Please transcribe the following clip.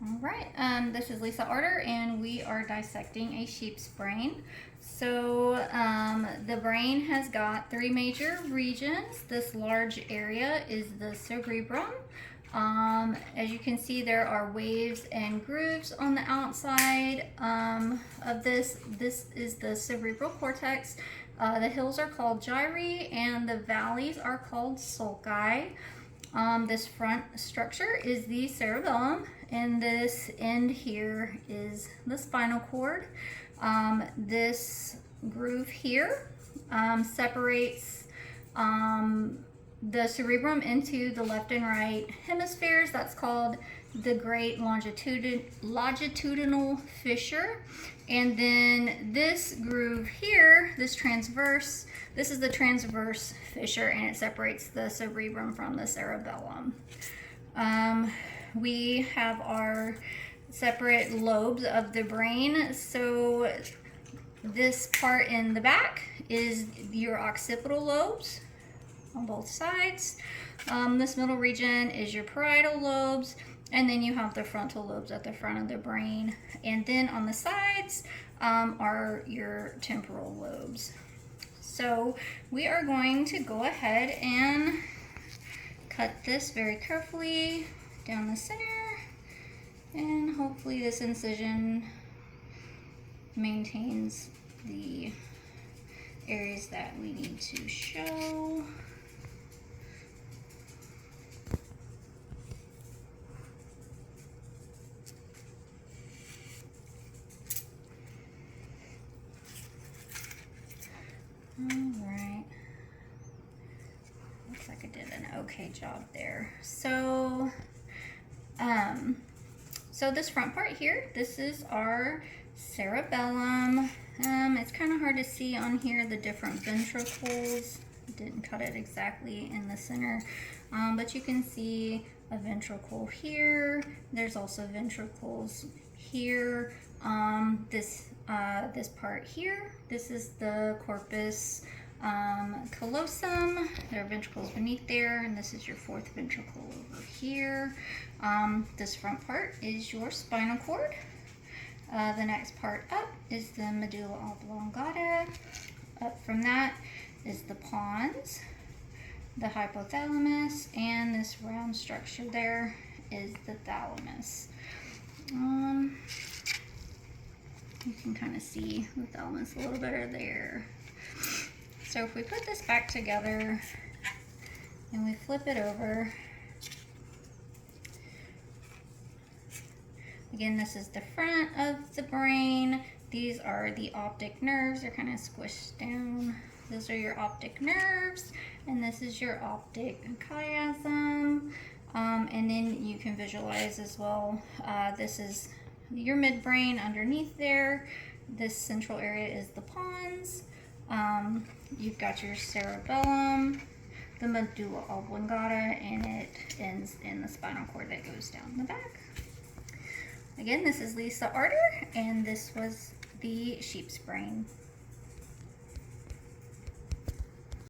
All right, this is Lisa Arter, and we are dissecting a sheep's brain. So the brain has got three major regions. This large area is the cerebrum. As you can see, there are waves and grooves on the outside of this. This is the cerebral cortex. The hills are called gyri, and the valleys are called sulci. This front structure is the cerebellum, and this end here is the spinal cord. This groove here separates the cerebrum into the left and right hemispheres. That's called the great longitudinal fissure. And then this groove here, this transverse, this is the transverse fissure, and it separates the cerebrum from the cerebellum. We have our separate lobes of the brain. So this part in the back is your occipital lobes on both sides. This middle region is your parietal lobes, and then you have the frontal lobes at the front of the brain. And then on the sides are your temporal lobes. So we are going to go ahead and cut this very carefully down the center, and hopefully this incision maintains the areas that we need to show. Alright, looks like I did an okay job there. So, so this front part here, this is our cerebellum. It's kind of hard to see on here the different ventricles. Didn't cut it exactly in the center, but you can see a ventricle here. There's also ventricles here. This part here, this is the corpus callosum. There are ventricles beneath there, and this is your fourth ventricle over here. This front part is your spinal cord. The next part up is the medulla oblongata. Up from that is the pons, the hypothalamus, and this round structure there is the thalamus. You can kind of see the thalamus a little better there. So if we put this back together and we flip it over, again, this is the front of the brain. These are the optic nerves. They're kind of squished down. Those are your optic nerves, and this is your optic chiasm. And then you can visualize as well. This is your midbrain underneath there. This central area is the pons. You've got your cerebellum, the medulla oblongata, and it ends in the spinal cord that goes down the back. Again, this is Lisa Arter, and this was the sheep's brain.